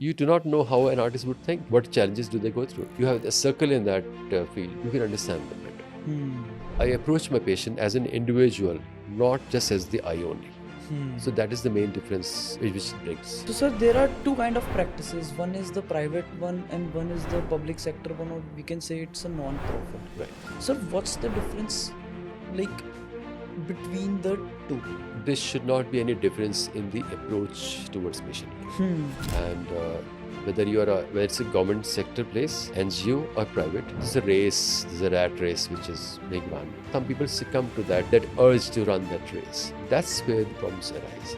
You do not know how an artist would think. What challenges do they go through? You have a circle in that field. You can understand them better. I approach my patient as an individual, not just as the eye only. So that is the main difference which it brings. So sir, there are two kind of practices. One is the private one and one is the public sector one, or we can say it's a non-profit. Right. Sir, what's the difference like between the two? There should not be any difference in the approach towards patient care. And whether it's a government sector place, NGO or private, there's a race, there's a rat race which is being run. Some people succumb to that urge to run that race. That's where the problems arise.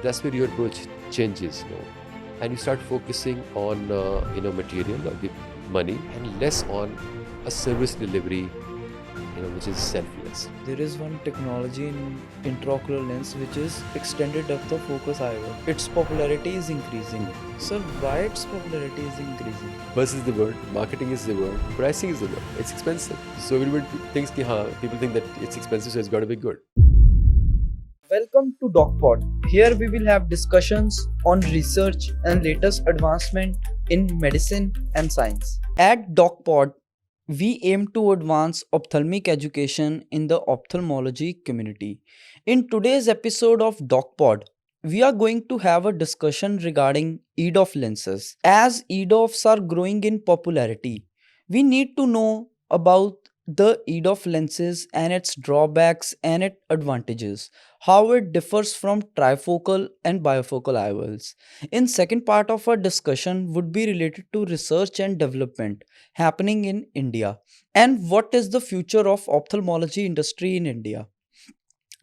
That's where your approach changes, and you start focusing on material or the money and less on a service delivery, which is selfless. There is one technology in intraocular lens which is extended depth of focus IOL. Its popularity is increasing. Sir, why its popularity is increasing? Buzz is the word, marketing is the word, pricing is the word. It's expensive. So everybody thinks people think that it's expensive, so it's got to be good. Welcome to DocPod. Here we will have discussions on research and latest advancement in medicine and science. At DocPod, we aim to advance ophthalmic education in the ophthalmology community. In today's episode of DocPod, we are going to have a discussion regarding EDOF lenses. As EDOFs are growing in popularity, we need to know about the EDOF lenses and its drawbacks and its advantages, how it differs from trifocal and bifocal IOLs. In second part of our discussion would be related to research and development happening in India and what is the future of ophthalmology industry in India.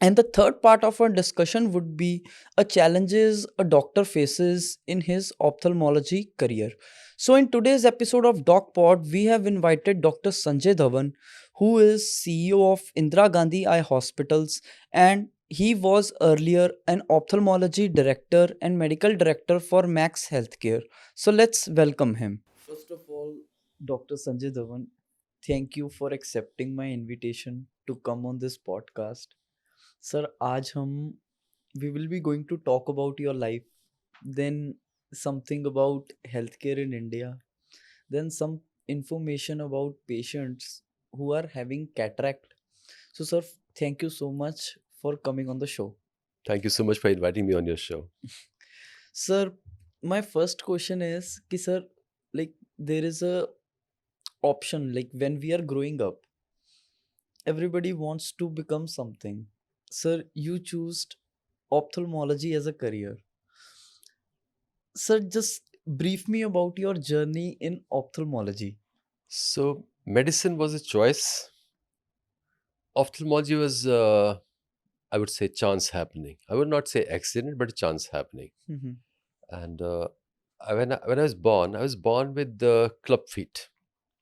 And the third part of our discussion would be a challenges a doctor faces in his ophthalmology career. So in today's episode of DocPod, we have invited Dr. Sanjay Dhawan, who is CEO of Indira Gandhi Eye Hospitals, and he was earlier an ophthalmology director and medical director for Max Healthcare. So let's welcome him. First of all, Dr. Sanjay Dhawan, thank you for accepting my invitation to come on this podcast. Sir, आज हम we will be going to talk about your life, then something about healthcare in India, then some information about patients who are having cataract. So, sir, thank you so much for coming on the show. Thank you so much for inviting me on your show. Sir, my first question is, ki sir, like there is a option like when we are growing up, everybody wants to become something. Sir, you chose ophthalmology as a career. Sir, just brief me about your journey in ophthalmology. So medicine was a choice. Ophthalmology was, I would say, chance happening. I would not say accident, but a chance happening. Mhm. And when I was born with the club feet.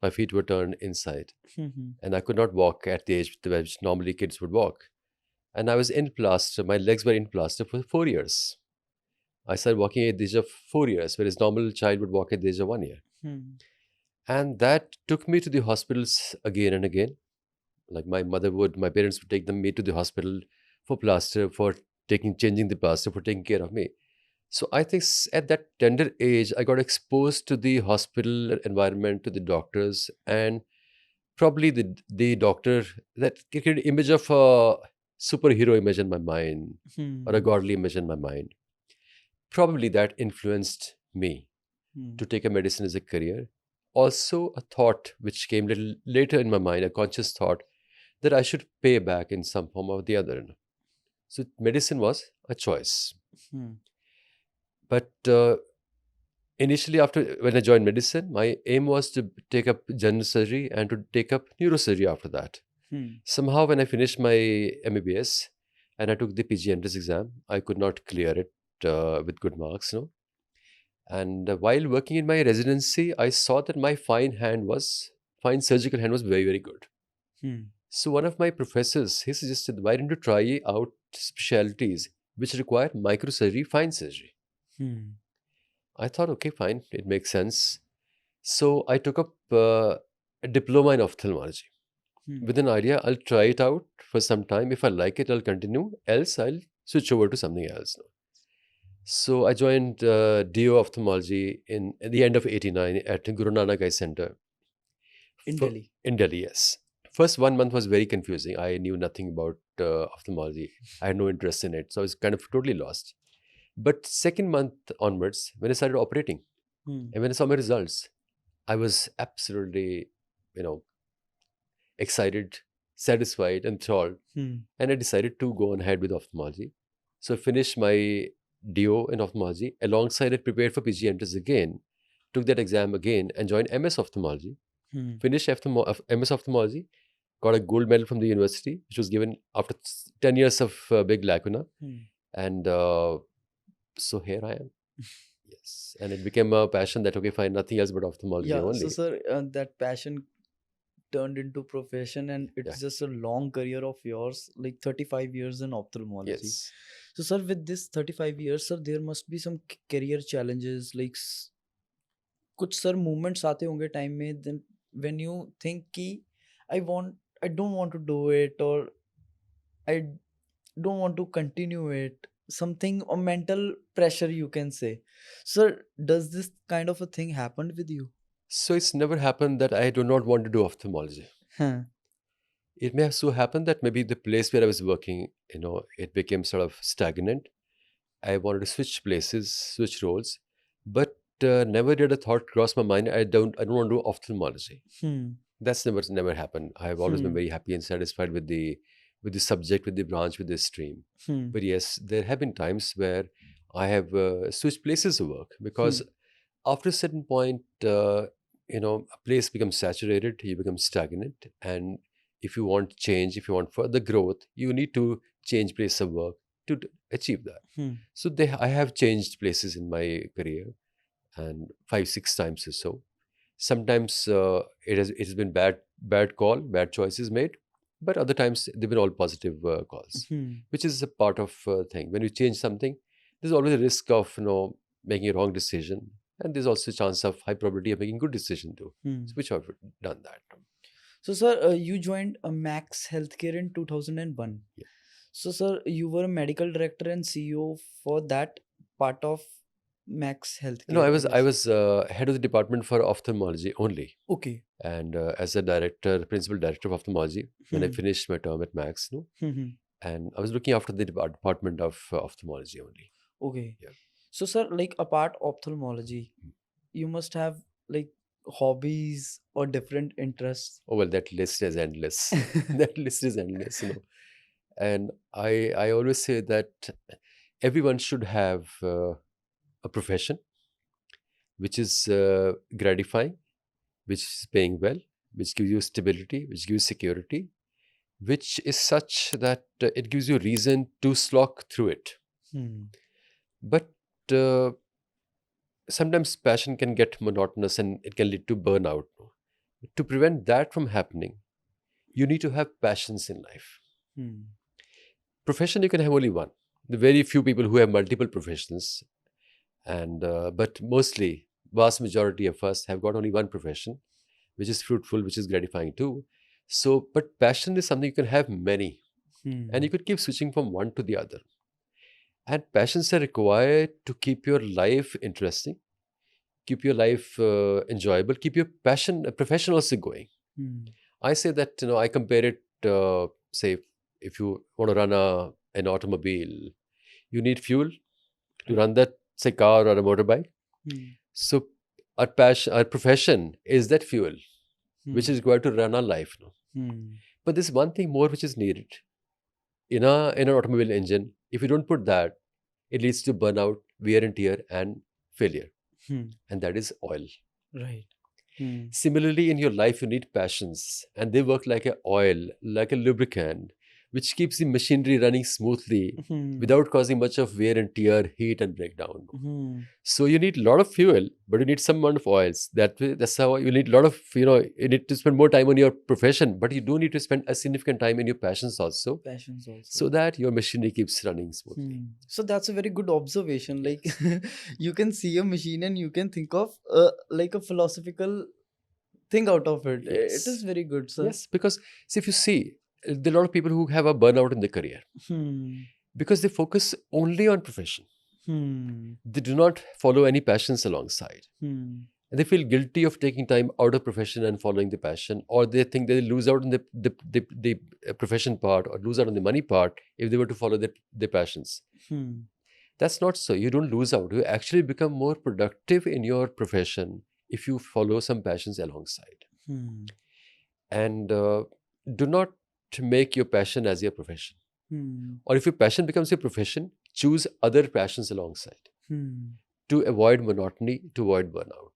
My feet were turned inside, Mhm. and I could not walk at the age which normally kids would walk. And I was in plaster. My legs were in plaster for 4 years. I started walking at the age of 4 years, whereas normal child would walk at the age of 1 year. Mhm. And that took me to the hospitals again and again. Like my parents would take me to the hospital for plaster, for changing the plaster, for taking care of me. So I think at that tender age, I got exposed to the hospital environment, to the doctors, and probably the doctor, that created image of a superhero image in my mind, or a Hmm. godly image in my mind. Probably that influenced me Hmm. to take a medicine as a career. Also, a thought which came little later in my mind, a conscious thought that I should pay back in some form or the other. So medicine was a choice. Hmm. But initially, after when I joined medicine, my aim was to take up general surgery and to take up neurosurgery after that. Hmm. Somehow, when I finished my MBBS and I took the PG entrance exam, I could not clear it with good marks. And while working in my residency, I saw that my fine surgical hand was very, very good. Hmm. So one of my professors, he suggested, why don't you try out specialties which require microsurgery, fine surgery? Hmm. I thought, okay, fine, it makes sense. So I took up a diploma in ophthalmology Hmm. with an idea I'll try it out for some time. If I like it, I'll continue. Else, I'll switch over to something else. So I joined DO Ophthalmology in the end of '89 at Guru Nanak Eye Center In for, Delhi. in Delhi. Yes. First 1 month was very confusing. I knew nothing about ophthalmology. I had no interest in it, so I was kind of totally lost. But second month onwards, when I started operating Hmm. and when I saw my results, I was absolutely, you know, excited, satisfied, enthralled, Hmm. and I decided to go on ahead with ophthalmology. So I finished my DO in ophthalmology. Alongside it, prepared for PG entrance again, took that exam again, and joined MS ophthalmology. Hmm. Finished MS ophthalmology, got a gold medal from the university, which was given after 10 years of big lacuna. Hmm. And so here I am. Yes. And it became a passion that, okay, fine, nothing else but ophthalmology Yeah, so only. sir, that passion turned into profession, and Yeah. it's just a long career of yours, like 35 years in ophthalmology. Yes. So sir, with this 35 years, sir, there must be some career challenges, like कुछ sir moments आते होंगे time में, then when you think कि I don't want to do it, or I don't want to continue it, something, or mental pressure you can say. Sir, does this kind of a thing happen with you? So it's never happened that I do not want to do ophthalmology. Huh. It may have so happened that maybe the place where I was working, it became sort of stagnant. I wanted to switch places, switch roles, but never did a thought cross my mind. I don't want to do ophthalmology. Hmm. That's never happened. I've always been Hmm. very happy and satisfied with the subject, with the branch, with the stream. Hmm. But yes, there have been times where I have switched places of work Hmm. because after a certain point, a place becomes saturated, you become stagnant, and if you want change, if you want further growth, you need to change place of work to achieve that. Hmm. So I have changed places in my career, and 5 6 times or so. Sometimes it has been bad call, bad choices made, but other times they've been all positive calls, Hmm. which is a part of thing. When you change something, there's always a risk of making a wrong decision, and there's also a chance of high probability of making good decision too. Hmm. So which I've done that. So, sir, you joined Max Healthcare in 2001. Yeah. So, sir, you were a medical director and CEO for that part of Max No, I Healthcare was I industry. was head of the department for ophthalmology only, Okay. and as a principal director of ophthalmology when I Hmm. finished my term at Max, Hmm. Hmm. and I was looking after the department of ophthalmology only. Okay. Yeah. So, sir, like apart ophthalmology, you must have like hobbies or different interests. Oh well, that list is endless. That list is endless. And I always say that everyone should have a profession which is gratifying, which is paying well, which gives you stability, which gives security, which is such that it gives you reason to slog through it. Hmm. But uh, sometimes passion can get monotonous and it can lead to burnout. To prevent that from happening, you need to have passions in life. Hmm. Profession, you can have only one. The very few people who have multiple professions, and but mostly, vast majority of us have got only one profession, which is fruitful, which is gratifying too. So, but passion is something you can have many, and Hmm. you could keep switching from one to the other. And passions are required to keep your life interesting, keep your life enjoyable, keep your profession also going. Hmm. I say that I compare it. Say, if you want to run an automobile, you need fuel to Right. run that, say, car or a motorbike. Hmm. So our profession is that fuel which Hmm. is required to run our life. No? Hmm. But there's one thing more which is needed in an automobile engine. If you don't put that, it leads to burnout, wear and tear, and failure, Hmm. and that is oil. Right. Hmm. Similarly, in your life, you need passions, and they work like a oil, like a lubricant, which keeps the machinery running smoothly Hmm. without causing much of wear and tear, heat, and breakdown. Hmm. So you need a lot of fuel, but you need some amount of oils. That's how you need a lot of, you need to spend more time on your profession, but you do need to spend a significant time in your passions also, Passions also. so that your machinery keeps running smoothly. Hmm. So that's a very good observation. Like Yes. you can see a machine and you can think of like a philosophical thing out of it. It is Yes. very good, sir. Yes. Because see, if you see, there are a lot of people who have a burnout in their career Hmm. because they focus only on profession. Hmm. They do not follow any passions alongside. Hmm. And they feel guilty of taking time out of profession and following the passion, or they think they lose out on the profession part or lose out on the money part if they were to follow their passions. Hmm. That's not so. You don't lose out. You actually become more productive in your profession if you follow some passions alongside. Hmm. And do not make your passion as your profession. Hmm. Or if your passion becomes your profession, choose other passions alongside Hmm. to avoid monotony, to avoid burnout.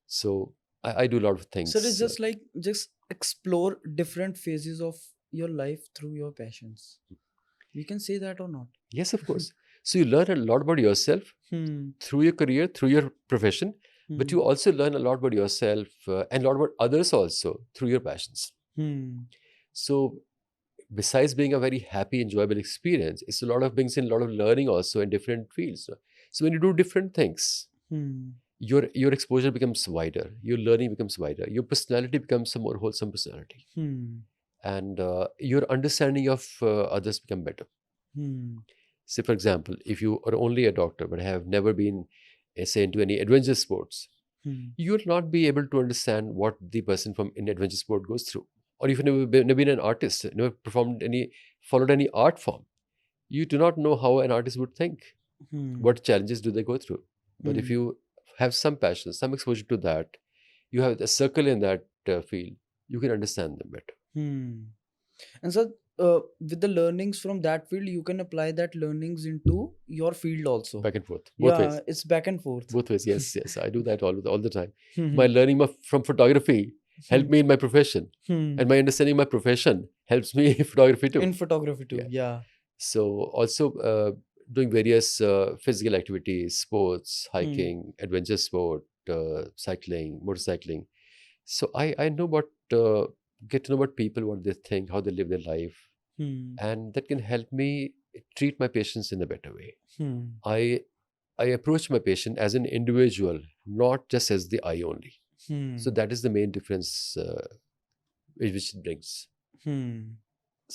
So I do a lot of So it's things. just like just explore different phases of your life through your passions. You can say that or not. Yes, of course. So you learn a lot about yourself Hmm. through your career, through your profession, but Hmm. you also learn a lot about yourself and a lot about others also through your passions. Hmm. So besides being a very happy, enjoyable experience, it's a lot of brings in a lot of learning also in different fields. So when you do different things, Hmm. your exposure becomes wider, your learning becomes wider, your personality becomes a more wholesome personality, Hmm. and your understanding of others become better. Hmm. Say, for example, if you are only a doctor but have never been, say, into any adventure sports, Hmm. you will not be able to understand what the person from in adventure sport goes through. Or if you've never been an artist, never followed any art form, you do not know how an artist would think. Hmm. What challenges do they go through? But if Hmm. you have some passion, some exposure to that, you have a circle in that field, you can understand them better. Hmm. And so, with the learnings from that field, you can apply that learnings into your field also. Back and forth, both Yeah, ways. it's back and forth. Both ways, yes, yes. I do that all the time. Hmm. My learning from photography helped Hmm. me in my profession, Hmm. and my understanding my profession helps me in photography too. In photography too. Yeah. Yeah. So also doing various physical activities, sports, Hmm. hiking, adventure sport, cycling, motorcycling. So I know what get to know about people, what they think, how they live their life, Hmm. and that can help me treat my patients in a better way. Hmm. I I approach my patient as an individual, not just as the eye only. So Hmm. that is the main difference which it brings. Hmm.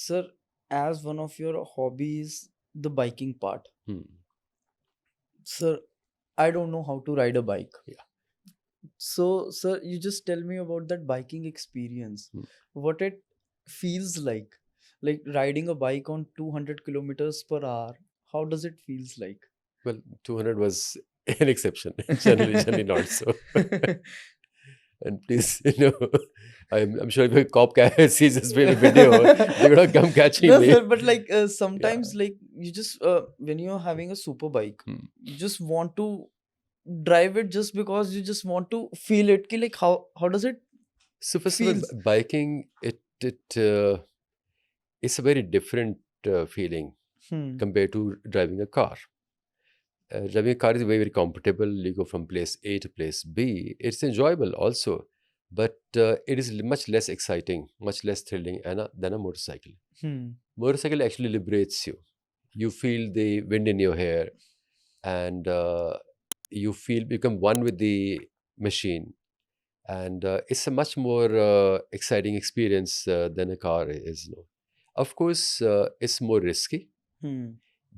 Sir, as one of your hobbies, the biking part. Hmm. Sir, I don't know how to ride a bike. Yeah. So, sir, you just tell me about that biking experience. Hmm. What it feels like riding a bike on 200 kilometers per hour. How does it feels like? Well, 200 was an exception. Generally not so. And please, I'm sure if a cop sees this video, they're gonna come catching No, me. sir, but like Yeah. sometimes, like you just when you're having a super bike, Hmm. you just want to drive it just because you just want to feel it. Ki, like how does it So first of all, feels? biking it's a very different feeling Hmm. compared to driving a car. Driving a car is very comfortable. You go from place A to place B. It's enjoyable also, but it is much less exciting, much less thrilling than a motorcycle. Hmm. Motorcycle actually liberates you. You feel the wind in your hair, and you become one with the machine. And it's a much more exciting experience than a car is. Of course, it's more risky Hmm.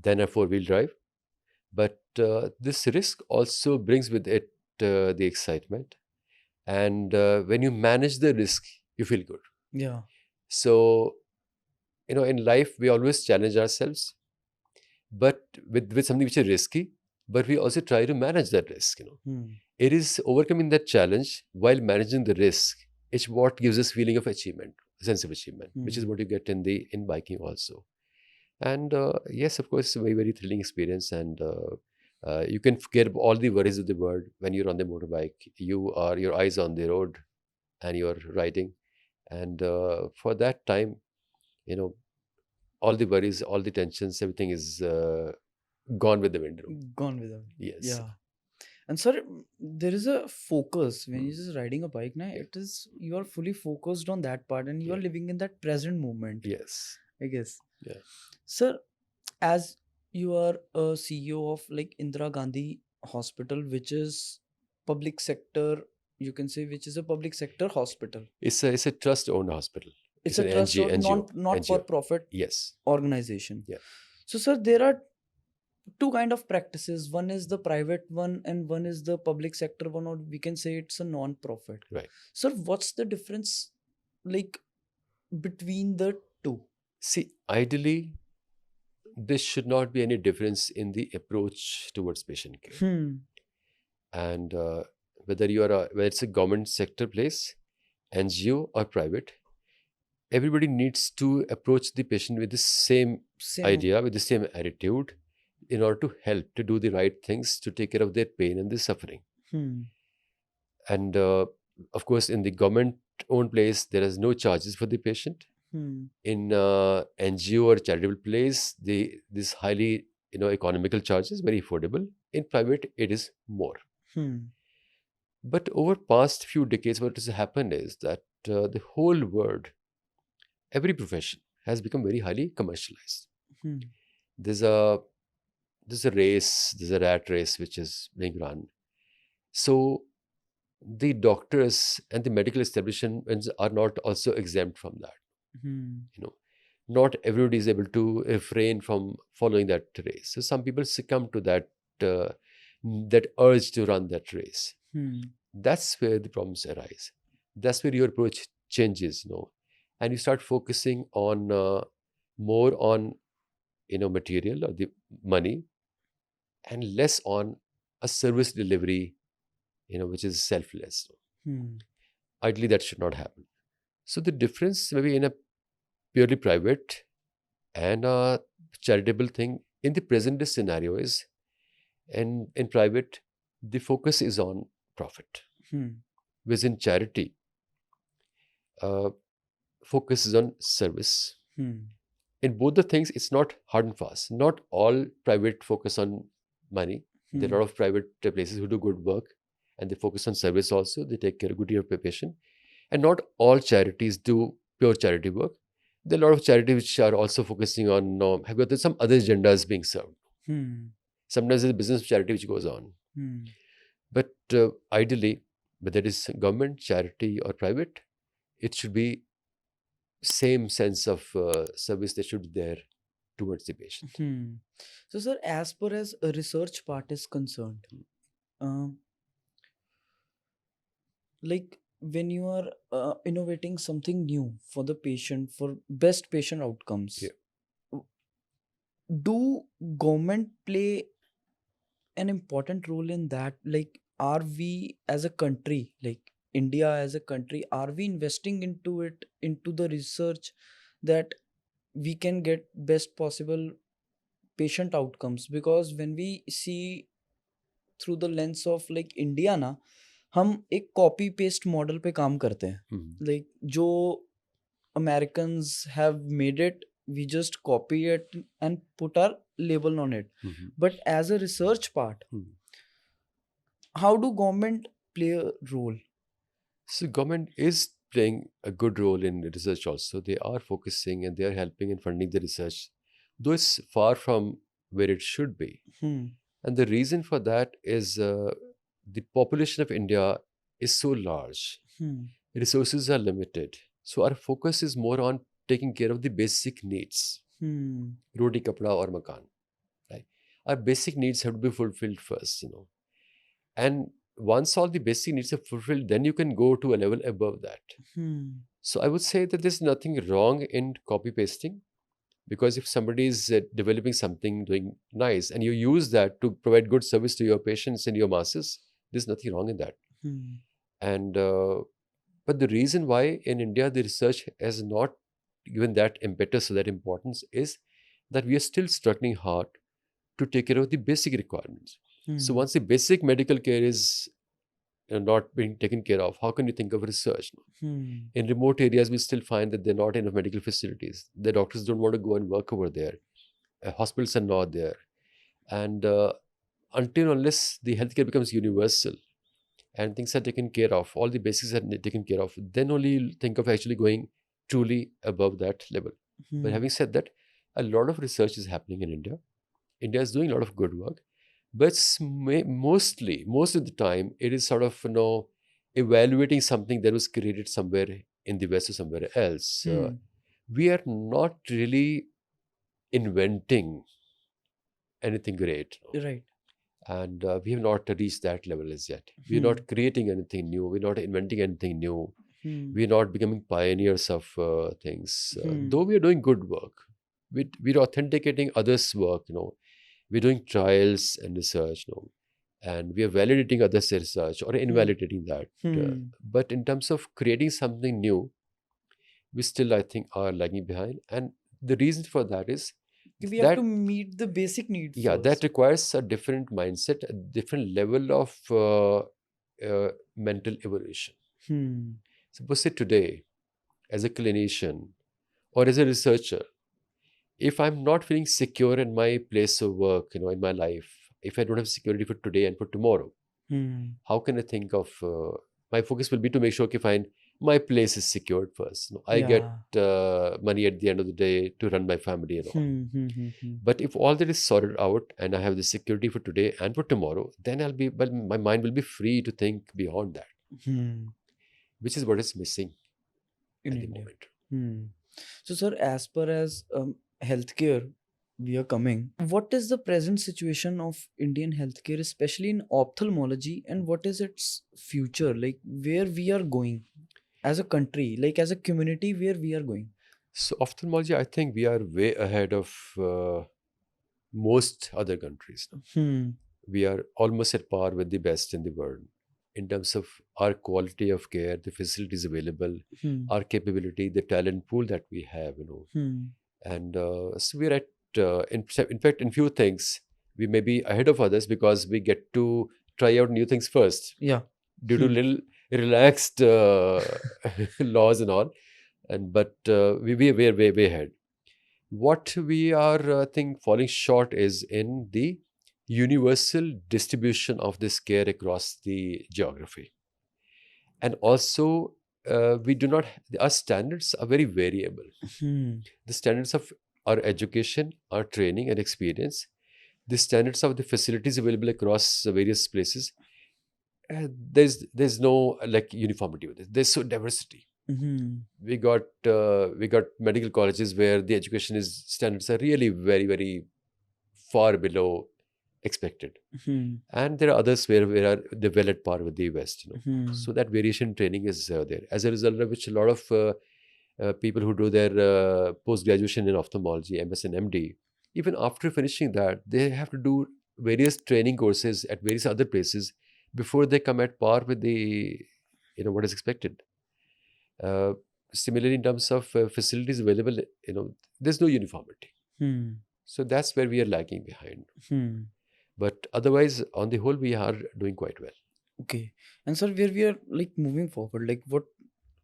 than a four-wheel drive. But this risk also brings with it the excitement. And when you manage the risk, you feel good. Yeah. So, in life, we always challenge ourselves, but with something which is risky, but we also try to manage that risk. Hmm. It is overcoming that challenge while managing the risk. It's what gives us feeling of achievement, a sense of achievement, which is Hmm. what you get in biking also. And yes, of course, it's a very, very thrilling experience. And you can forget all the worries of the world when you're on the motorbike. Your eyes on the road and you're riding. And for that time, you know, all the worries, all the tensions, everything is gone with the wind. Gone with them. Yes. Yeah. And sir, there is a focus when Mm. you're just riding a bike. Now, Yeah. it is you are fully focused on that part, and you are Yeah. living in that present moment. Yes. I guess. Yeah. Sir, as you are a CEO of like Indira Gandhi Hospital, which is public sector, you can say, which is a public sector hospital. It's a trust-owned hospital. It's It's a an trust or NGO. not for NGO. profit Yes. organization. Yeah. So, sir, there are two kind of practices. One is the private one and one is the public sector one, or we can say it's a non-profit. Right. So what's the difference like between the two? See, ideally, there should not be any difference in the approach towards patient care. And whether it's a government sector place, NGO or private, everybody needs to approach the patient with the same Same. idea, with the same attitude, in order to help, to do the right things, to take care of their pain and their suffering. And of course, in the government-owned place, there is no charges for the patient. In NGO or charitable place, this highly economical charges, very affordable. In private, it is more. But over past few decades, what has happened is that the whole world, every profession has become very highly commercialized. There's a race, there's a rat race which is being run. So the doctors and the medical establishments are not also exempt from that. Not everybody is able to refrain from following that race. So some people succumb to that urge to run that race. That's where the problems arise. That's where your approach changes, and you start focusing on more on material or the money, and less on a service delivery, which is selfless. Ideally, that should not happen. So the difference maybe in a purely private and a charitable thing in the present day scenario is, and in private, the focus is on profit. Within charity, focus is on service. In both the things, it's not hard and fast. Not all private focus on money. There are a lot of private places who do good work, and they focus on service also. They take care of good care of the patient. And not all charities do pure charity work. There are a lot of charities which are also focusing on, have got some other agendas being served. Sometimes there's a business charity which goes on. But ideally, whether it is government, charity or private, it should be same sense of service that should be there towards the patient. So sir, as far as a research part is concerned, like when you are innovating something new for the patient, for best patient outcomes, do government play an important role in that? Like, are we as a country, like India as a country, are we investing into it, into the research, that we can get best possible patient outcomes? Because when we see through the lens of like India ना, हम एक copy paste model पे काम करते हैं. Like जो Americans have made it, we just copy it and put our label on it. But as a research part, how do government play a role? So government is playing a good role in research also. They are focusing and they are helping and funding the research, though it's far from where it should be. And the reason for that is the population of India is so large. Resources are limited. So our focus is more on taking care of the basic needs. Roti, kapda or makan. Right? Our basic needs have to be fulfilled first, And once all the basic needs are fulfilled, then you can go to a level above that. So I would say that there's nothing wrong in copy pasting, because if somebody is developing something, doing nice, and you use that to provide good service to your patients and your masses, there's nothing wrong in that. And but the reason why in India the research has not given that impetus or that importance is that we are still struggling hard to take care of the basic requirements. So once the basic medical care is not being taken care of, how can you think of research? In remote areas, we still find that there are not enough medical facilities. The doctors don't want to go and work over there. Hospitals are not there. And until unless the healthcare becomes universal and things are taken care of, all the basics are taken care of, then only you'll think of actually going truly above that level. But having said that, a lot of research is happening in India. India is doing a lot of good work. But most of the time, it is sort of, evaluating something that was created somewhere in the West or somewhere else. We are not really inventing anything great. Right. And we have not reached that level as yet. We're Hmm. not creating anything new. We're not inventing anything new. Hmm. We're not becoming pioneers of things. Hmm. Though we are doing good work, we're authenticating others' work. We're doing trials and research. And we are validating others' research or invalidating that. Hmm. But in terms of creating something new, we still, I think, are lagging behind. And the reason for that is We have to that, meet the basic need yeah, that first. requires a different mindset, a different level of mental evolution. Hmm. Suppose say today, as a clinician or as a researcher, if I'm not feeling secure in my place of work, in my life, if I don't have security for today and for tomorrow, Hmm. how can I think of my focus will be to make sure, okay, fine, my place is secured first. I get Yeah. money at the end of the day to run my family and all. Hmm. But if all that is sorted out and I have the security for today and for tomorrow, then my mind will be free to think beyond that, Hmm. which is what is missing In at the India. moment. Hmm. So, sir, as per as healthcare, we are coming. What is the present situation of Indian healthcare, especially in ophthalmology, and what is its future? Like where we are going as a country, like as a community, where we are going. So, ophthalmology, I think we are way ahead of most other countries. Hmm. We are almost at par with the best in the world in terms of our quality of care, the facilities available, Hmm. our capability, the talent pool that we have. Hmm. And so we're at, in fact, in few things, we may be ahead of others because we get to try out new things first Yeah. due to Hmm. little relaxed laws and all. We are way ahead. What we are, I think, falling short is in the universal distribution of this care across the geography. And also, we do not, our standards are very variable. Hmm. The standards of our education, our training and experience, the standards of the facilities available across various places, there's no like uniformity with it. There's so diversity. Hmm. We got medical colleges where the education is standards are really very far below expected, Hmm. and there are others where we are they well at par with the West. Hmm. So that variation in training is there. As a result of which, a lot of people who do their post graduation in ophthalmology, MS and MD, even after finishing that, they have to do various training courses at various other places before they come at par with the what is expected. Uh, Similarly, in terms of facilities available, there's no uniformity. Hmm. So that's where we are lagging behind. Hmm. But otherwise, on the whole, we are doing quite well. Okay. And sir, where we are like moving forward, like what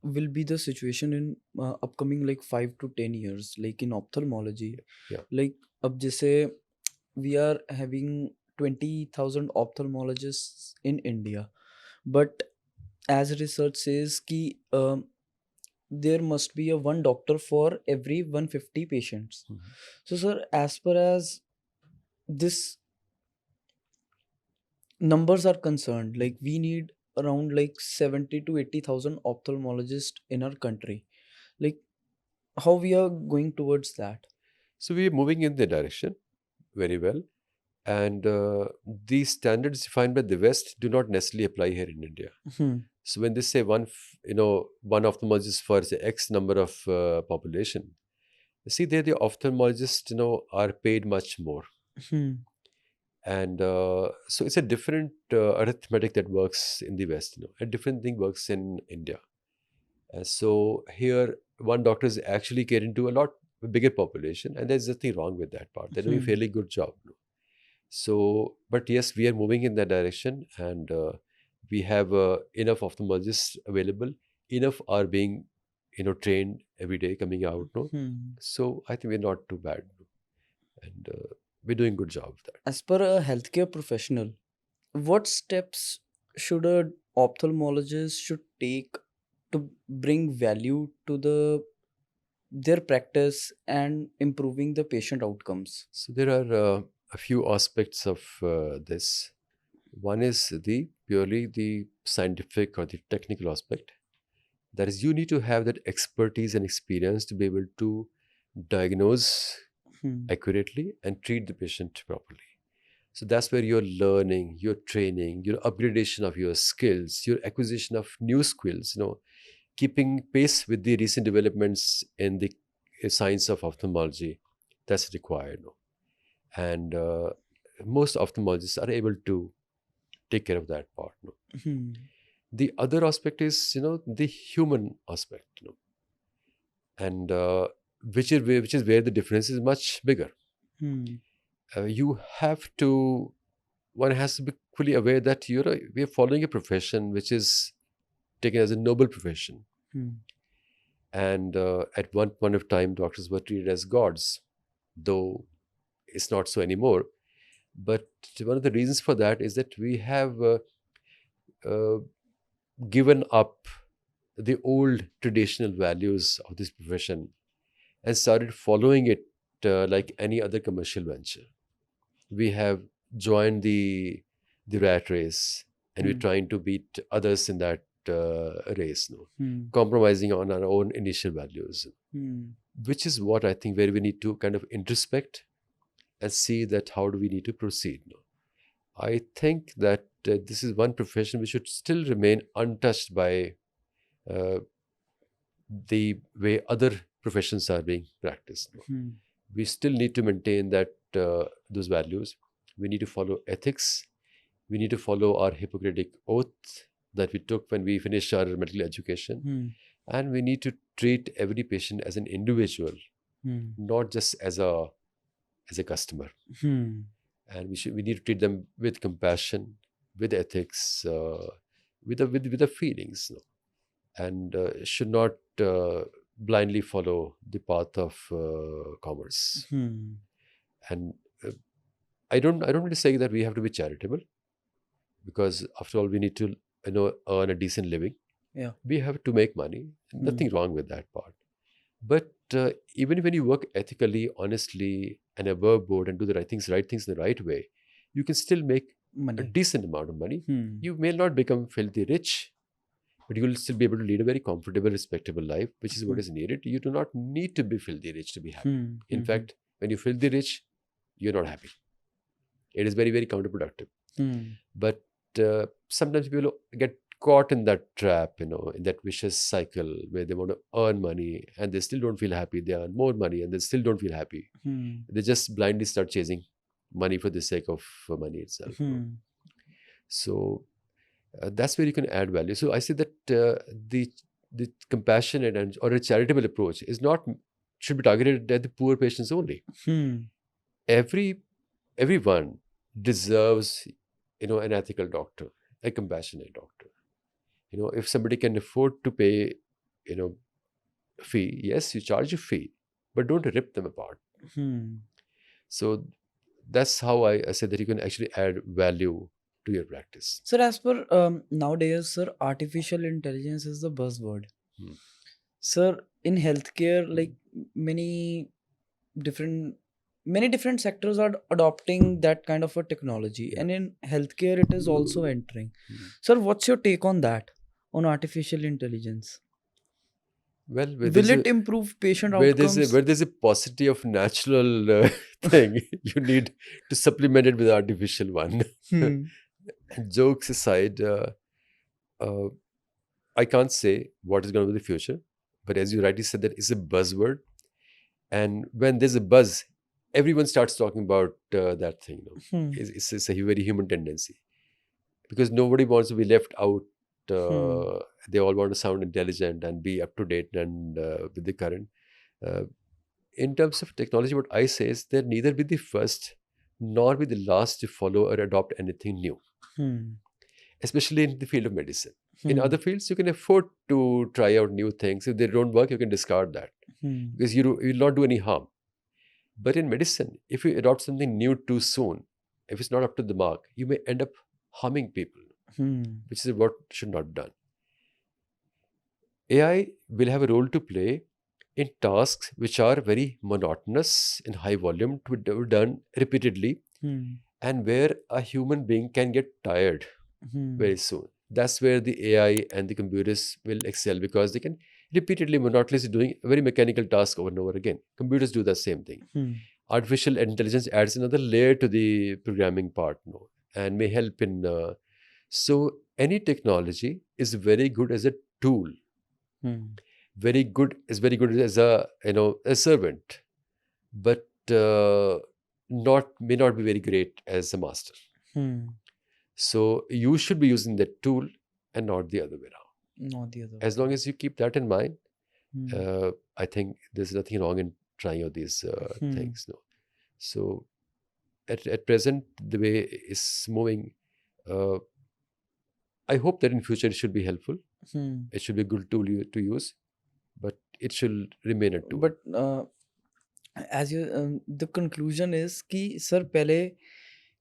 will be the situation in upcoming like 5 to 10 years, like in ophthalmology, Yeah. like अब जैसे we are having 20,000 ophthalmologists in India, but as research says कि there must be a one doctor for every 150 patients. Mhm. So sir, as per as this numbers are concerned, like we need around like 70 to 80,000 ophthalmologists in our country. Like how we are going towards that. So we are moving in the direction very well. And these standards defined by the West do not necessarily apply here in India. Hmm. So when they say one ophthalmologist for say X number of population, see there the ophthalmologists are paid much more, Hmm. and so it's a different arithmetic that works in the West. A different thing works in India. So here one doctor is actually caring to a lot bigger population, and there's nothing wrong with that part. They're doing a Hmm. fairly good job. So, but yes, we are moving in that direction, and we have enough ophthalmologists available. Enough are being, trained every day coming out. No, Hmm. so I think we're not too bad, and we're doing good job of that. As per a healthcare professional, what steps should a ophthalmologist should take to bring value to their practice and improving the patient outcomes? So there are a few aspects of this. One is the purely the scientific or the technical aspect. That is, you need to have that expertise and experience to be able to diagnose Hmm. accurately and treat the patient properly. So that's where your learning, your training, your upgradation of your skills, your acquisition of new skills, keeping pace with the recent developments in the science of ophthalmology, that's required. And most ophthalmologists are able to take care of that part. Hmm. The other aspect is, the human aspect, and which is where the difference is much bigger. Hmm. You have to, one has to be fully aware that we are following a profession which is taken as a noble profession. Hmm. And at one point of time, doctors were treated as gods, though it's not so anymore. But one of the reasons for that is that we have uh, given up the old traditional values of this profession and started following it like any other commercial venture. We have joined the rat race, and we're Hmm. trying to beat others in that race, Hmm. compromising on our own initial values, Hmm. which is what I think where we need to kind of introspect and see that how do we need to proceed. I think that this is one profession which should still remain untouched by uh, the way other professions are being practiced. Hmm. We still need to maintain that those values. We need to follow ethics. We need to follow our Hippocratic oath that we took when we finished our medical education. Hmm. And we need to treat every patient as an individual, Hmm. not just as a customer. Hmm. And we need to treat them with compassion, with ethics, with the feelings, and should not blindly follow the path of commerce. Hmm. And I don't want to say that we have to be charitable, because after all we need to earn a decent living. Yeah. We have to make money. Nothing wrong with that part. But even when you work ethically, honestly, and above board and do the right things in the right way, you can still make a Money. decent amount of money. Hmm. You may not become filthy rich, but you will still be able to lead a very comfortable, respectable life, which is what is needed. You do not need to be filthy rich to be happy. Hmm. In fact, when you're filthy rich, you're not happy. It is very, very counterproductive. Hmm. But sometimes people get caught in that trap, in that vicious cycle where they want to earn money and they still don't feel happy. They earn more money and they still don't feel happy. Hmm. They just blindly start chasing money for the sake of money itself. Hmm. So that's where you can add value. So I say that the compassionate and or a charitable approach is not should be targeted at the poor patients only. Hmm. Everyone deserves an ethical doctor, a compassionate doctor. If somebody can afford to pay fee, yes, you charge a fee, but don't rip them apart. Hmm. So that's how I say that you can actually add value to your practice. Sir, as per nowadays, sir, artificial intelligence is the buzzword. Hmm. Sir, in healthcare, like many different many different sectors are adopting that kind of a technology, Yeah. and in healthcare it is also entering. Hmm. Sir, what's your take on that, on artificial intelligence? Well, Will it improve patient outcomes? where there's a paucity of natural thing, you need to supplement it with artificial one. Hmm. Jokes aside, uh, I can't say what is going to be the future, but as you rightly said, that is a buzzword. And when there's a buzz, everyone starts talking about that thing. Hmm. It's a very human tendency, because nobody wants to be left out. Hmm. They all want to sound intelligent and be up to date and with the current. Uh, in terms of technology, what I say is that neither be the first nor be the last to follow or adopt anything new, Hmm. especially in the field of medicine. In Hmm. other fields, you can afford to try out new things. If they don't work, you can discard that, Hmm. because you will not do any harm. But in medicine, if you adopt something new too soon, if it's not up to the mark, you may end up harming people, Hmm. which is what should not be done. AI will have a role to play in tasks which are very monotonous in high volume to be done repeatedly, Hmm. and where a human being can get tired Hmm. very soon. That's where the AI and the computers will excel, because they can repeatedly, monotonously doing a very mechanical task over and over again. Computers do the same thing. Hmm. artificial intelligence adds another layer to the programming part, and may help in. So any technology is very good as a tool. Very good as a servant, but may not be very great as a master. So you should be using that tool and not the other way around. Not the other. As long as you keep that in mind, I think there's nothing wrong in trying out these things. So at present, the way it's moving, I hope that in future it should be helpful. It should be a good tool to use, but it should remain a tool. But as you, the conclusion is कि sir पहले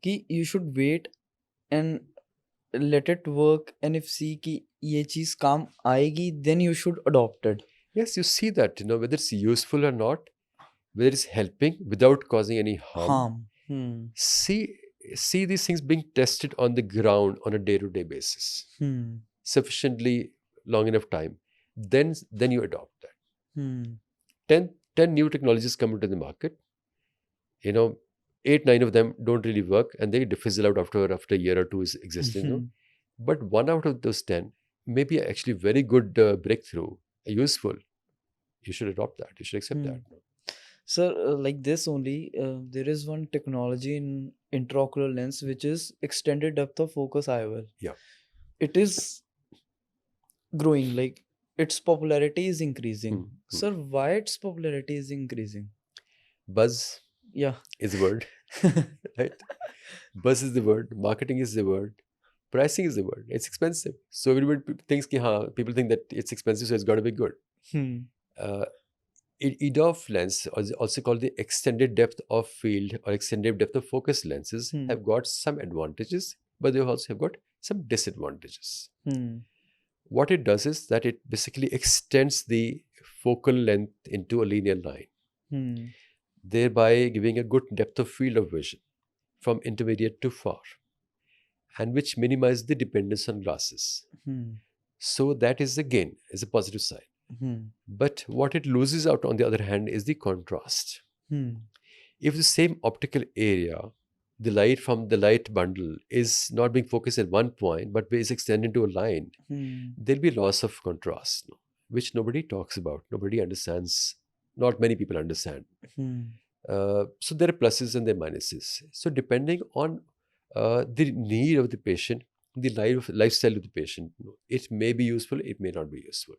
कि you should wait and let it work, and if see कि ये चीज काम आएगी, then you should adopt it. Yes, you see that, whether it's useful or not, whether it's helping without causing any harm. See these things being tested on the ground on a day-to-day basis, sufficiently long enough time. Then you adopt that. 10 new technologies come into the market. 8, 9 of them don't really work, and they fizzle out after a year or two is existing. But 1 out of those 10 may be actually very good breakthrough, useful. You should adopt that. You should accept that. Sir, like this only, there is one technology in intraocular lens which is extended depth of focus IOL. Yeah. It is growing, like its popularity is increasing. Sir, why its popularity is increasing? Buzz is the word. Right? Buzz is the word. Marketing is the word. Pricing is the word. It's expensive. So everybody thinks people think that it's expensive, so it's got to be good. EDOF lens, also called the extended depth of field or extended depth of focus lenses, have got some advantages, but they also have got some disadvantages. What it does is that it basically extends the focal length into a linear line, thereby giving a good depth of field of vision from intermediate to far, and which minimizes the dependence on glasses. So that is again is a positive side. But what it loses out on the other hand is the contrast. If the same optical area, the light from the light bundle is not being focused at one point but is extended to a line, there'll be loss of contrast, which nobody talks about, nobody understands, not many people understand. So there are pluses and there are minuses. So depending on the need of the patient, the lifestyle of the patient, it may be useful, it may not be useful.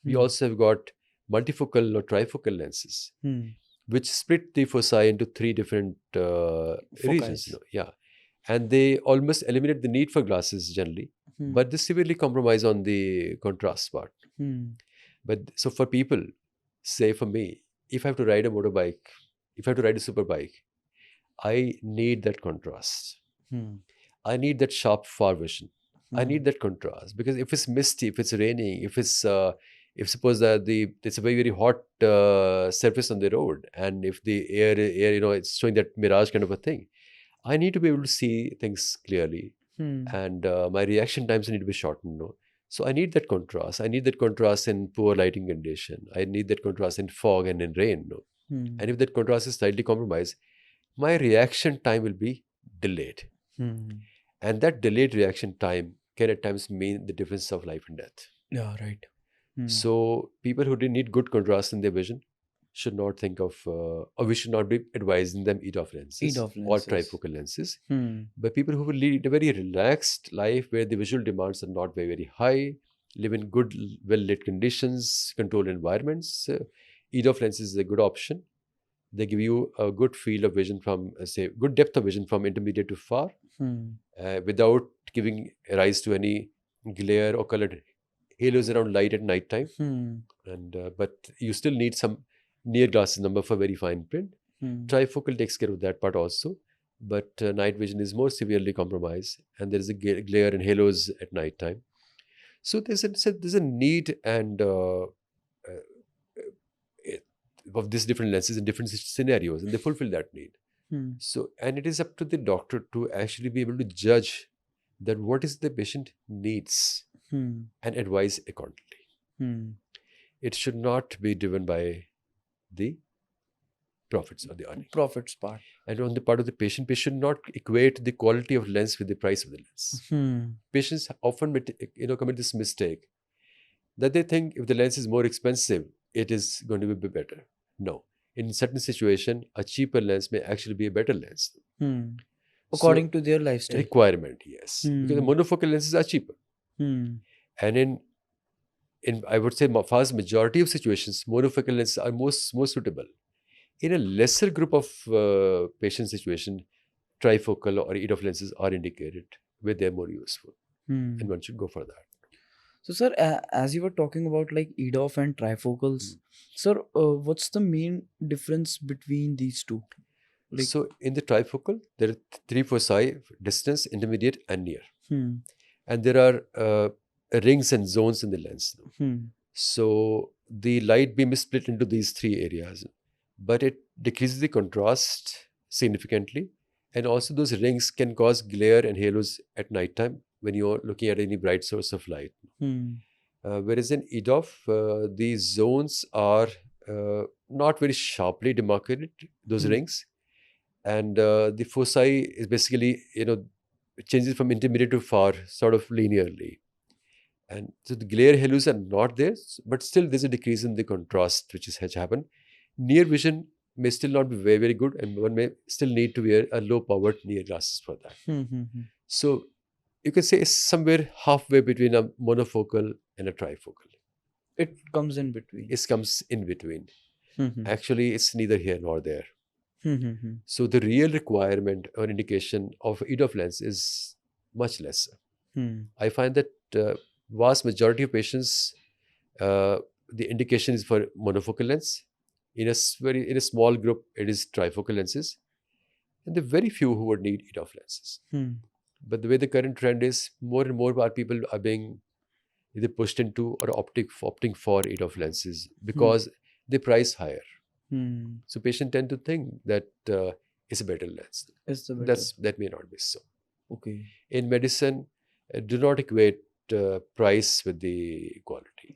We also have got multifocal or trifocal lenses, which split the foci into 3 different regions. And they almost eliminate the need for glasses generally, but they severely compromise on the contrast part. But so for people, say for me, if I have to ride a motorbike, if I have to ride a super bike, I need that contrast. I need that sharp far vision. I need that contrast, because if it's misty, if it's raining, if suppose that it's a very, very hot surface on the road, and if the air, it's showing that mirage kind of a thing, I need to be able to see things clearly, and my reaction times need to be shortened. So I need that contrast. I need that contrast in poor lighting condition. I need that contrast in fog and in rain. And if that contrast is slightly compromised, my reaction time will be delayed. And that delayed reaction time can at times mean the difference of life and death. Yeah, right. So people who didn't need good contrast in their vision should not think of, or we should not be advising them EDOF lenses or trifocal lenses. But people who will lead a very relaxed life where the visual demands are not very, very high, live in good, well-lit conditions, controlled environments, EDOF lenses is a good option. They give you a good field of vision from, say, good depth of vision from intermediate to far, without giving rise to any glare or colored halos around light at night time. But you still need some near glasses number for very fine print. Trifocal takes care of that part also, but night vision is more severely compromised, and there is a glare and halos at night time. So there's a need and of these different lenses in different scenarios, and they fulfill that need. So, and it is up to the doctor to actually be able to judge that what is the patient needs and advise accordingly. It should not be driven by the profits or the earning. Profits part. And on the part of the patient should not equate the quality of lens with the price of the lens. Patients often commit this mistake that they think if the lens is more expensive, it is going to be better. No. In certain situation, a cheaper lens may actually be a better lens. According to their lifestyle. Requirement, yes. Because the monofocal lenses are cheaper. And in I would say vast majority of situations, monofocal lenses are most suitable. In a lesser group of patient situation, trifocal or EDOF lenses are indicated where they're more useful. And one should go for that. So, sir, as you were talking about like EDOF and trifocals, sir, what's the main difference between these two? Like, so, in the trifocal, there are 3 foci: distance, intermediate, and near. And there are rings and zones in the lens. So, the light beam is split into these 3 areas, but it decreases the contrast significantly. And also, those rings can cause glare and halos at night time when you're looking at any bright source of light. Whereas in EDOF, these zones are not very sharply demarcated, those rings. And the foci is basically, changes from intermediate to far, sort of linearly. And so the glare halos are not there, but still there's a decrease in the contrast which has happened. Near vision may still not be very, very good, and one may still need to wear a low-powered near glasses for that. So you can say it's somewhere halfway between a monofocal and a trifocal. It comes in between. It comes in between. Actually, it's neither here nor there. So the real requirement or indication of EDOF lens is much lesser. I find that vast majority of patients, the indication is for monofocal lens. In a small group, it is trifocal lenses, and there are very few who would need EDOF lenses. But the way the current trend is, more and more people are being either pushed into or opting for EDOF lenses because they price higher. So patients tend to think that it's a better lens. That may not be so. Okay. In medicine, do not equate price with the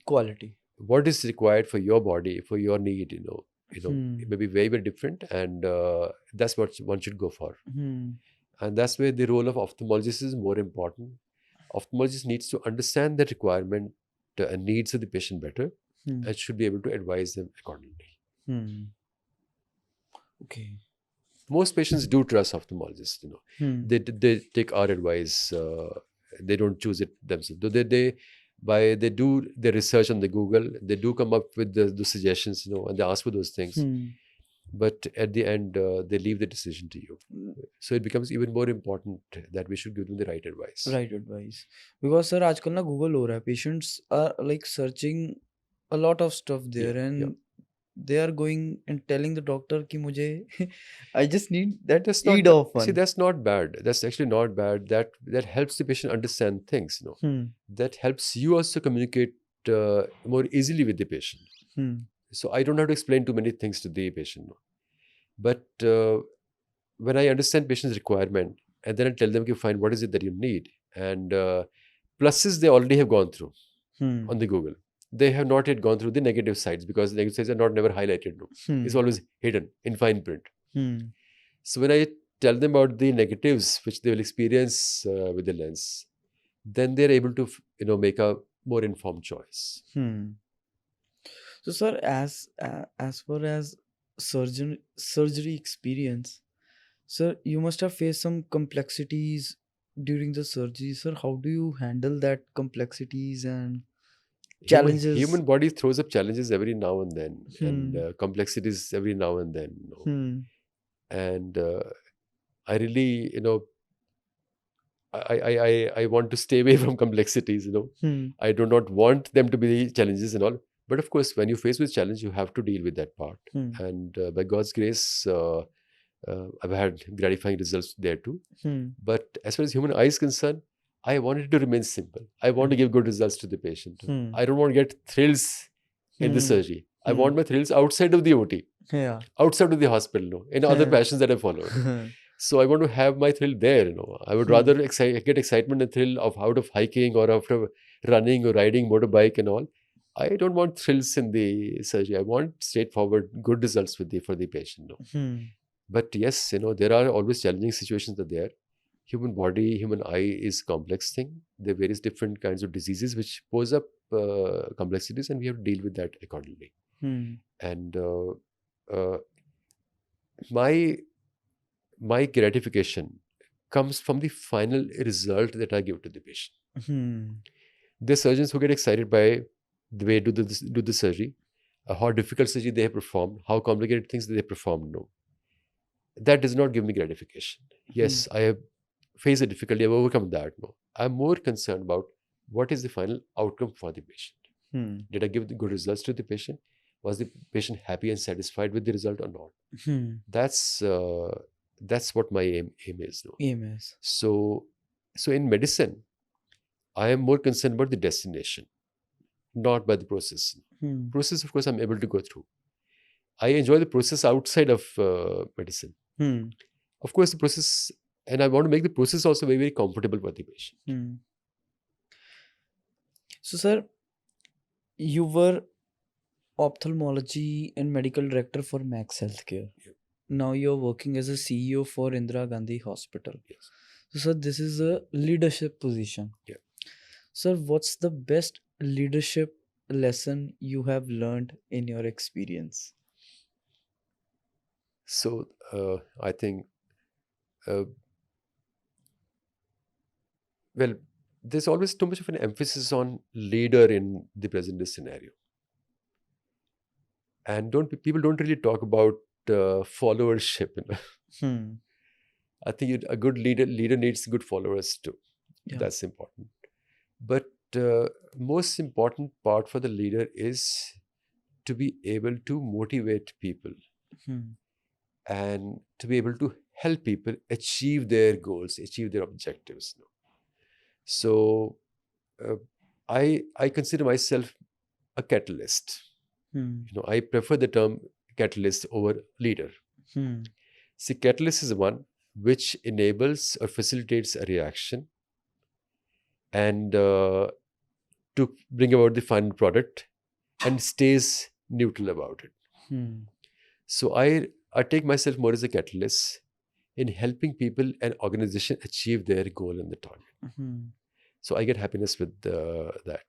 quality. What is required for your body, for your need, it may be very, very different, and that's what one should go for. And that's where the role of ophthalmologist is more important. Ophthalmologist needs to understand the requirement and needs of the patient better and should be able to advise them accordingly. Okay. Most patients do trust ophthalmologists. They take our advice. They don't choose it themselves. Though they do their research on the Google. They do come up with the suggestions, and they ask for those things. But at the end, they leave the decision to you. So it becomes even more important that we should give them the right advice. Right advice. Because, sir, आजकल ना Google हो रहा है. Patients are like searching a lot of stuff there, and they are going and telling the doctor कि मुझे I just need that EDOF one. See, that's not bad. That's actually not bad. That helps the patient understand things. That helps you also communicate more easily with the patient. So I don't have to explain too many things to the patient. But when I understand patient's requirement and then I tell them, find what is it that you need. And pluses they already have gone through on the Google. They have not yet gone through the negative sides because the negative sides are never highlighted. It's always hidden in fine print. So when I tell them about the negatives which they will experience with the lens, then they're able to make a more informed choice. So, sir, as far as surgery experience, sir, you must have faced some complexities during the surgery. Sir, how do you handle that complexities and challenges? Human body throws up challenges every now and then, and complexities every now and then. And I really, I want to stay away from complexities. I do not want them to be challenges and all. But of course, when you face with challenge, you have to deal with that part. And by God's grace, I've had gratifying results there too. But as far as human eye is concerned, I want it to remain simple. I want to give good results to the patient. I don't want to get thrills in the surgery. I want my thrills outside of the OT, outside of the hospital, in other passions that I follow. So I want to have my thrill there. I would rather get excitement and thrill out of hiking or after running or riding motorbike and all. I don't want thrills in the surgery. I want straightforward, good results for the patient. No. But yes, there are always challenging situations that there. Human body, human eye is complex thing. There are various different kinds of diseases which pose up complexities, and we have to deal with that accordingly. And uh, my my gratification comes from the final result that I give to the patient. There are surgeons who get excited by the way do the surgery, how difficult surgery they have performed, how complicated things they performed. No, that does not give me gratification. Yes, I have faced a difficulty, I've overcome that. No, I'm more concerned about what is the final outcome for the patient. Did I give the good results to the patient? Was the patient happy and satisfied with the result or not? That's what my aim is. No? EMS. So in medicine, I am more concerned about the destination, not by the process. Process, of course, I'm able to go through. I enjoy the process outside of medicine. Of course, the process, and I want to make the process also very, very comfortable for the patient. So, sir, you were ophthalmology and medical director for Max Healthcare. Yeah. Now you're working as a CEO for Indira Gandhi Hospital. Yes. So, sir, this is a leadership position. Yeah. Sir, what's the best leadership lesson you have learned in your experience? So I think, well, there's always too much of an emphasis on leader in the present day scenario, and people don't really talk about followership. I think a good leader needs good followers too. Yeah. That's important. But most important part for the leader is to be able to motivate people and to be able to help people achieve their goals, achieve their objectives. So I consider myself a catalyst. I prefer the term catalyst over leader. See, catalyst is the one which enables or facilitates a reaction and to bring about the final product and stays neutral about it. So I take myself more as a catalyst in helping people and organization achieve their goal and the target. So I get happiness with that.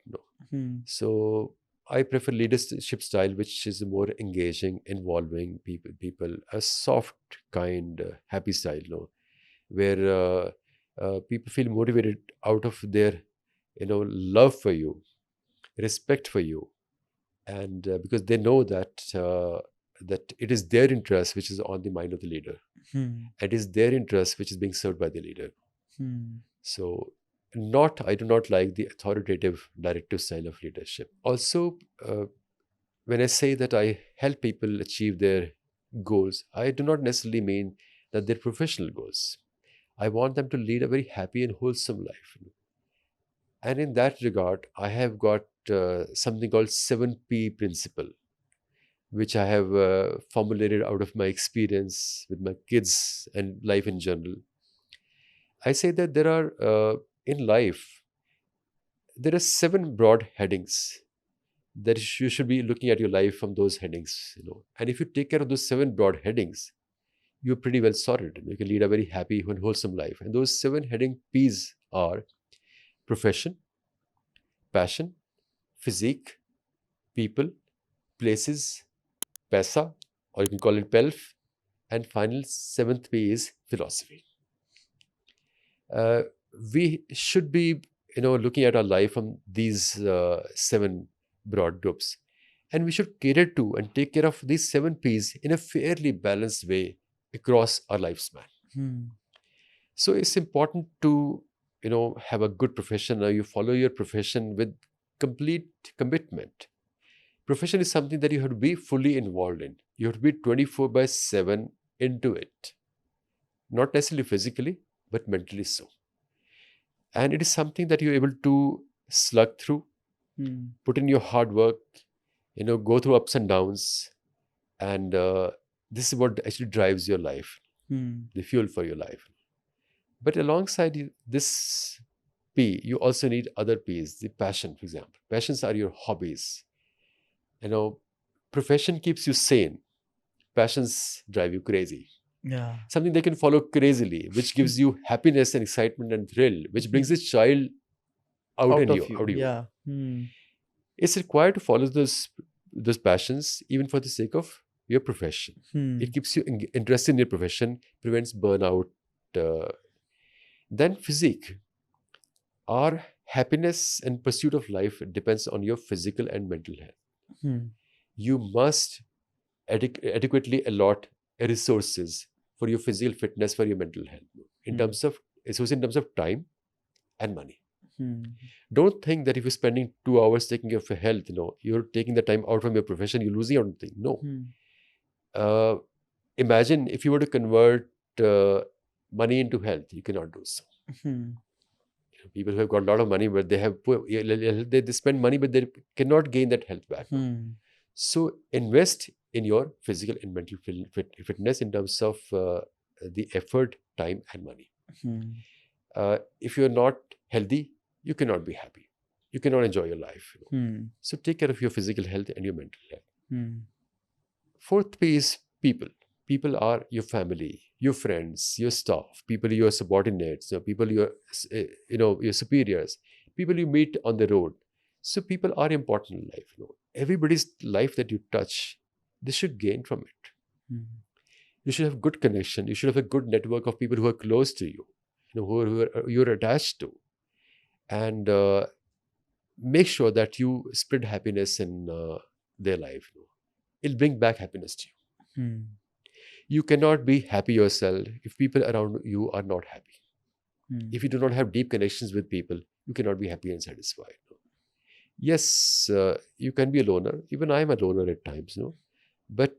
So I prefer leadership style which is more engaging, involving people, a soft, kind, happy style, where people feel motivated out of their love for you, respect for you, and because they know that that it is their interest which is on the mind of the leader. It is their interest which is being served by the leader. So I do not like the authoritative directive style of leadership. Also, when I say that I help people achieve their goals, I do not necessarily mean that they're professional goals. I want them to lead a very happy and wholesome life. And in that regard, I have got something called 7P principle, which I have formulated out of my experience with my kids and life in general. I say that there are, in life, there are 7 broad headings that you should be looking at your life from those headings. And if you take care of those 7 broad headings, you're pretty well sorted. You can lead a very happy and wholesome life. And those 7 heading P's are profession, passion, physique, people, places, paisa, or you can call it pelf, and final 7th P is philosophy. We should be, looking at our life from these 7 broad groups, and we should cater to and take care of these 7 P's in a fairly balanced way across our lifespan. So it's important to, have a good profession, or you follow your profession with complete commitment. Profession is something that you have to be fully involved in. You have to be 24/7 into it. Not necessarily physically, but mentally so. And it is something that you're able to slug through, put in your hard work, go through ups and downs. And this is what actually drives your life, the fuel for your life. But alongside this P, you also need other P's, the passion, for example. Passions are your hobbies. Profession keeps you sane. Passions drive you crazy. Yeah. Something they can follow crazily, which gives you happiness and excitement and thrill, which brings this child out Out in of you. you. Out of you. Yeah. It's required to follow those passions, even for the sake of your profession. It keeps you interested in your profession, prevents burnout. Then physique. Our happiness and pursuit of life depends on your physical and mental health. You must adequately allot resources for your physical fitness, for your mental health, in terms of time and money. Don't think that if you're spending 2 hours taking care of your health, you're taking the time out from your profession, you're losing out on things. No. Imagine if you were to convert money into health, you cannot do so. People who have got a lot of money, but they have poor, they spend money, but they cannot gain that health back. So invest in your physical and mental fitness in terms of the effort, time, and money. If you're not healthy, you cannot be happy. You cannot enjoy your life. So take care of your physical health and your mental health. Fourth P is people. People are your family, your friends, your staff, people, your subordinates, people, your superiors, people you meet on the road. So people are important in life. Everybody's life that you touch, they should gain from it. You should have good connection. You should have a good network of people who are close to you, who you're attached to, and make sure that you spread happiness in their life. It'll bring back happiness to you. You cannot be happy yourself if people around you are not happy. If you do not have deep connections with people, you cannot be happy and satisfied. Yes, you can be a loner. Even I am a loner at times. But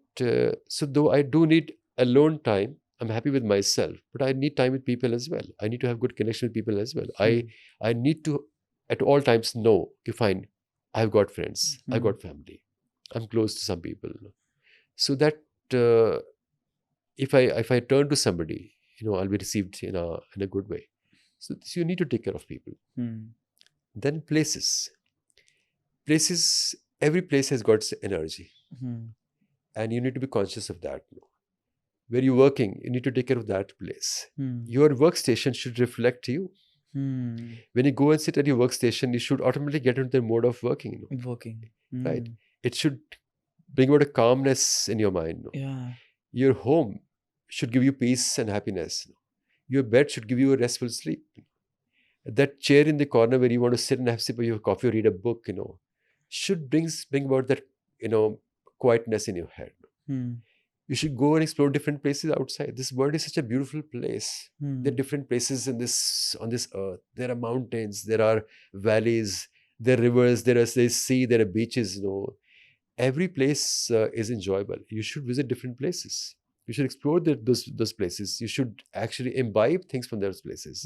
so though I do need alone time, I'm happy with myself. But I need time with people as well. I need to have good connection with people as well. I need to at all times know, fine, I've got friends, I've got family, I'm close to some people. So that if I turn to somebody, I'll be received in a good way. So you need to take care of people. Then places. Every place has got its energy, and you need to be conscious of that. Where you're working, you need to take care of that place. Your workstation should reflect you. When you go and sit at your workstation, you should automatically get into the mode of working. Right? It should bring about a calmness in your mind. Your home should give you peace and happiness. Your bed should give you a restful sleep. That chair in the corner where you want to sit and have a sip of your coffee or read a book, should bring about that, quietness in your head. You should go and explore different places outside. This world is such a beautiful place. There are different places on this earth. There are mountains, there are valleys, there are rivers, there is sea, there are beaches. Every place is enjoyable. You should visit different places. You should explore those places. You should actually imbibe things from those places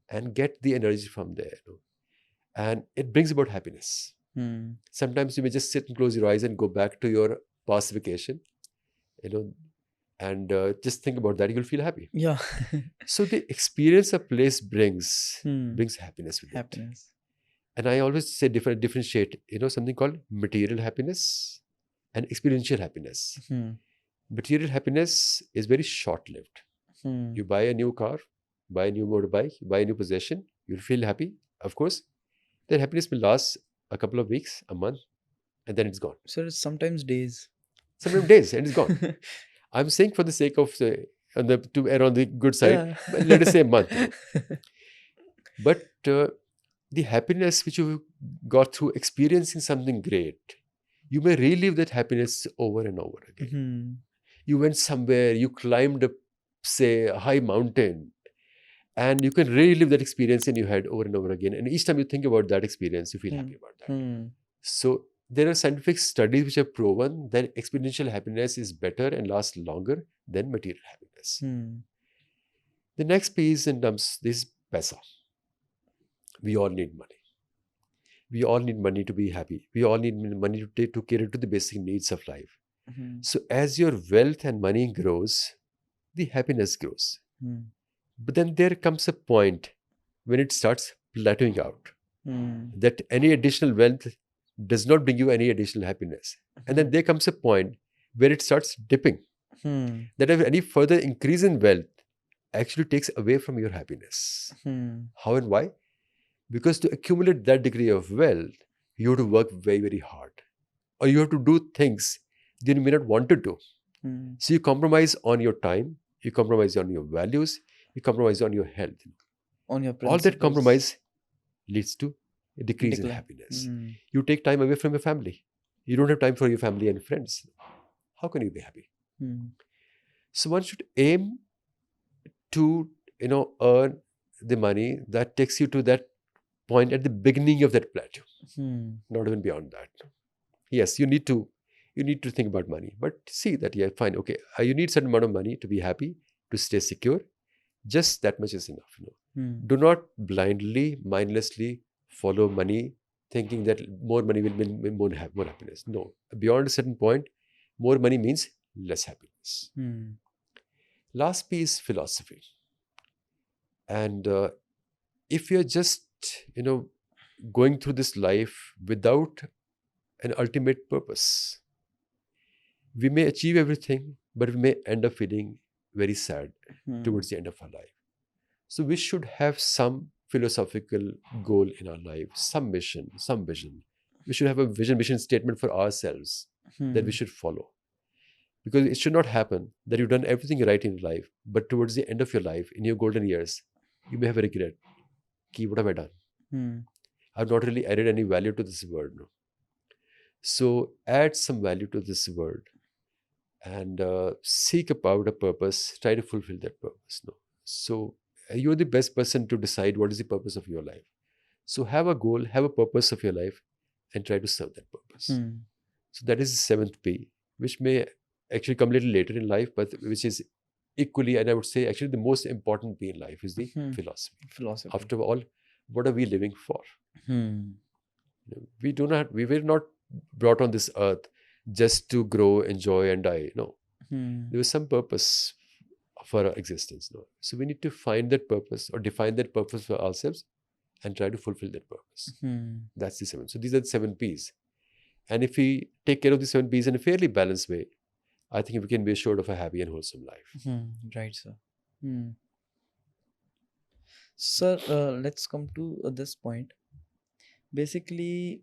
and get the energy from there. And it brings about happiness. Sometimes you may just sit and close your eyes and go back to your past vacation, and just think about that. You'll feel happy. Yeah. So the experience a place brings happiness with it. And I always say differentiate, something called material happiness and experiential happiness. Material happiness is very short-lived. You buy a new car, buy a new motorbike, buy a new possession, you'll feel happy. Of course, that happiness will last a couple of weeks, a month, and then it's gone. So it's sometimes days. Sometimes days, and it's gone. I'm saying for the sake of to err on the good side, let us say a month. But the happiness which you got through experiencing something great, you may relive that happiness over and over again. You went somewhere, you climbed say, a high mountain, and you can relive that experience in your head over and over again. And each time you think about that experience, you feel happy about that. So there are scientific studies which have proven that experiential happiness is better and lasts longer than material happiness. The next piece in terms is paisa. We all need money. We all need money to be happy. We all need money to cater to the basic needs of life. So as your wealth and money grows, the happiness grows. But then there comes a point when it starts plateauing out. That any additional wealth does not bring you any additional happiness. And then there comes a point where it starts dipping. That if any further increase in wealth actually takes away from your happiness. How and why? Because to accumulate that degree of wealth, you have to work very, very hard. Or you have to do things that you may not want to do. So you compromise on your time, you compromise on your values, you compromise on your health. On your All that principles. compromise leads to a decrease in Decline. happiness. You take time away from your family. You don't have time for your family and friends. How can you be happy? So one should aim to, earn the money that takes you to that point at the beginning of that plateau, not even beyond that. Yes, you need to think about money, but see that, yeah, fine, okay, you need certain amount of money to be happy, to stay secure. Just that much is enough. Do not blindly, mindlessly follow money, thinking that more money will mean more happiness. No, beyond a certain point, more money means less happiness. Last piece, philosophy. And if you're just, going through this life without an ultimate purpose, we may achieve everything, but we may end up feeling very sad towards the end of our life. So we should have some philosophical goal in our life, some mission, some vision. We should have a mission statement for ourselves that we should follow. Because it should not happen that you've done everything right in life, but towards the end of your life, in your golden years, you may have a regret. What have I done? I've not really added any value to this world. No. So add some value to this world and seek about a purpose, try to fulfill that purpose. No. So you're the best person to decide what is the purpose of your life. So have a goal, have a purpose of your life and try to serve that purpose. So that is the seventh P, which may actually come a little later in life, but which is equally, and I would say actually the most important P in life is the philosophy. After all, what are we living for? We were not brought on this earth just to grow, enjoy and die. No. There was some purpose for our existence. No. So we need to find that purpose or define that purpose for ourselves and try to fulfill that purpose. That's the 7. So these are the 7 P's. And if we take care of the 7 P's in a fairly balanced way, I think we can be assured of a happy and wholesome life. Right, sir. Sir, let's come to this point. Basically,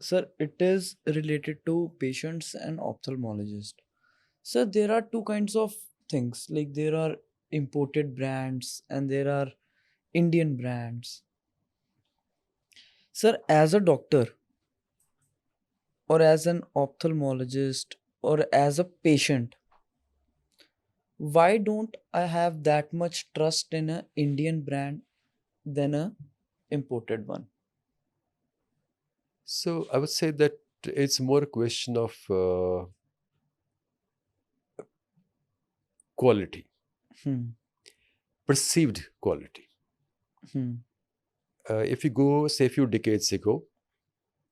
sir, it is related to patients and ophthalmologists. Sir, there are two kinds of things. Like there are imported brands and there are Indian brands. Sir, as a doctor or as an ophthalmologist or as a patient, why don't I have that much trust in an Indian brand than a imported one? So I would say that it's more a question of quality, perceived quality. If you go, say, a few decades ago,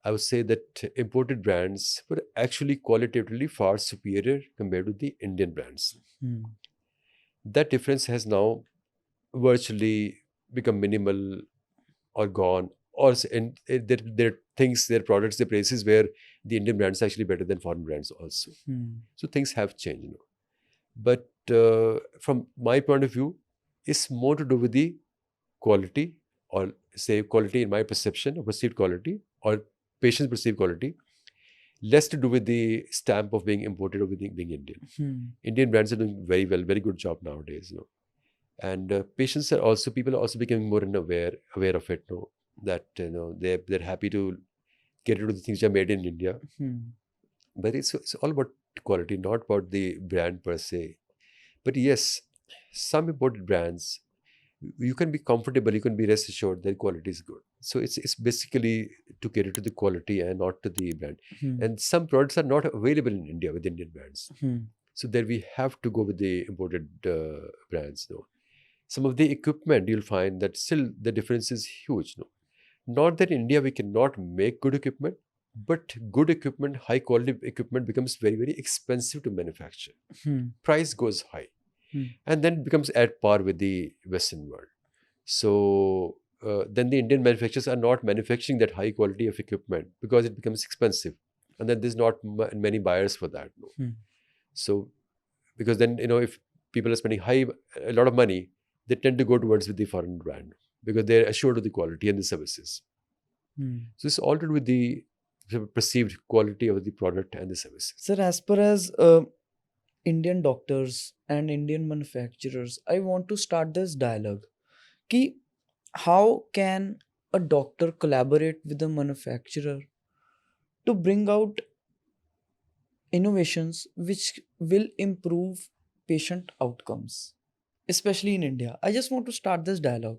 I would say that imported brands were actually qualitatively far superior compared to the Indian brands. That difference has now virtually become minimal or gone. Or there are things, there are products, there are places where the Indian brands are actually better than foreign brands also. So things have changed. But from my point of view, it's more to do with the quality, or say quality in my perception, or perceived quality, or patients' perceived quality, less to do with the stamp of being imported or being Indian. Indian brands are doing very well, very good job nowadays. And people are also becoming more and aware of it. That they're happy to get rid of the things that are made in India. But it's all about quality, not about the brand per se. But yes, some imported brands, you can be comfortable, you can be rest assured their quality is good. So it's basically to cater to the quality and not to the brand. And some products are not available in India with Indian brands. So there we have to go with the imported brands. Some of the equipment, you'll find that still the difference is huge. Not that in India we cannot make good equipment, but good equipment, high quality equipment becomes very, very expensive to manufacture. Price goes high and then becomes at par with the Western world. So then the Indian manufacturers are not manufacturing that high quality of equipment because it becomes expensive, and then there's not many buyers for that. No. So because then if people are spending a lot of money, they tend to go towards with the foreign brand because they're assured of the quality and the services. So it's all to do with the perceived quality of the product and the services. Sir, as per as Indian doctors and Indian manufacturers, I want to start this dialogue. Ki, how can a doctor collaborate with a manufacturer to bring out innovations which will improve patient outcomes, especially in India? I just want to start this dialogue.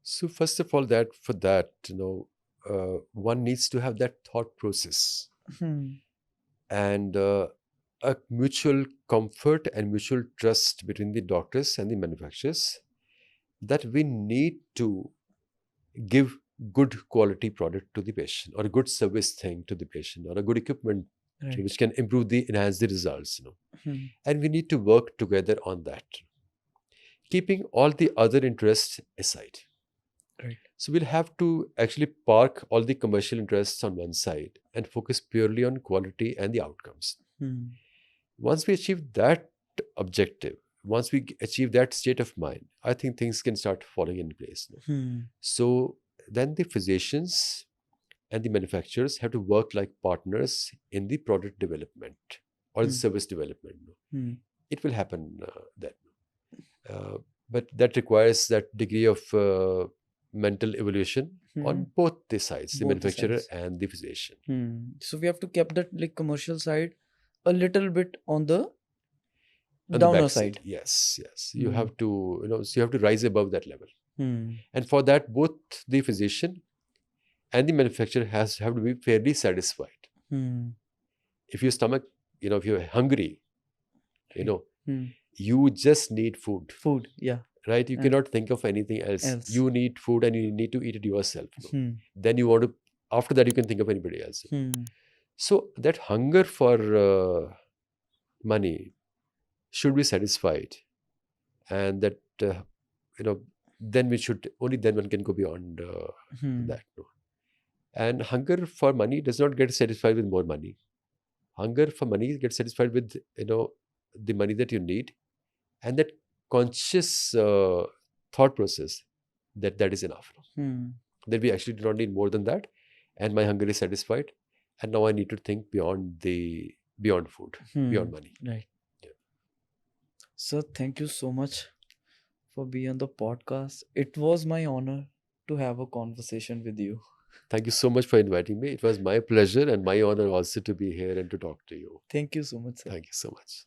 So first of all, one needs to have that thought process and a mutual comfort and mutual trust between the doctors and the manufacturers that we need to give good quality product to the patient, or a good service thing to the patient, or a good equipment which can enhance the results. And we need to work together on that, keeping all the other interests aside. So we'll have to actually park all the commercial interests on one side and focus purely on quality and the outcomes. Once we achieve that objective, once we achieve that state of mind, I think things can start falling in place. So then the physicians and the manufacturers have to work like partners in the product development or the service development. It will happen then. But that requires that degree of mental evolution on both the sides, the manufacturer and the physician. So we have to keep that commercial side a little bit on the On downer the side. Yes. You have to, so you have to rise above that level. And for that, both the physician and the manufacturer have to be fairly satisfied. If your stomach, if you're hungry, you just need food. Right? You cannot think of anything else. You need food and you need to eat it yourself. Then you want to, after that, you can think of anybody else. So that hunger for money should be satisfied. And that, then one can go beyond that. And hunger for money does not get satisfied with more money. Hunger for money gets satisfied with, the money that you need, and that conscious thought process that is enough. That we actually do not need more than that, and my hunger is satisfied, and now I need to think beyond food, beyond money. Right. Yeah. Sir, thank you so much for being on the podcast. It was my honor to have a conversation with you. Thank you so much for inviting me. It was my pleasure and my honor also to be here and to talk to you. Thank you so much, sir. Thank you so much.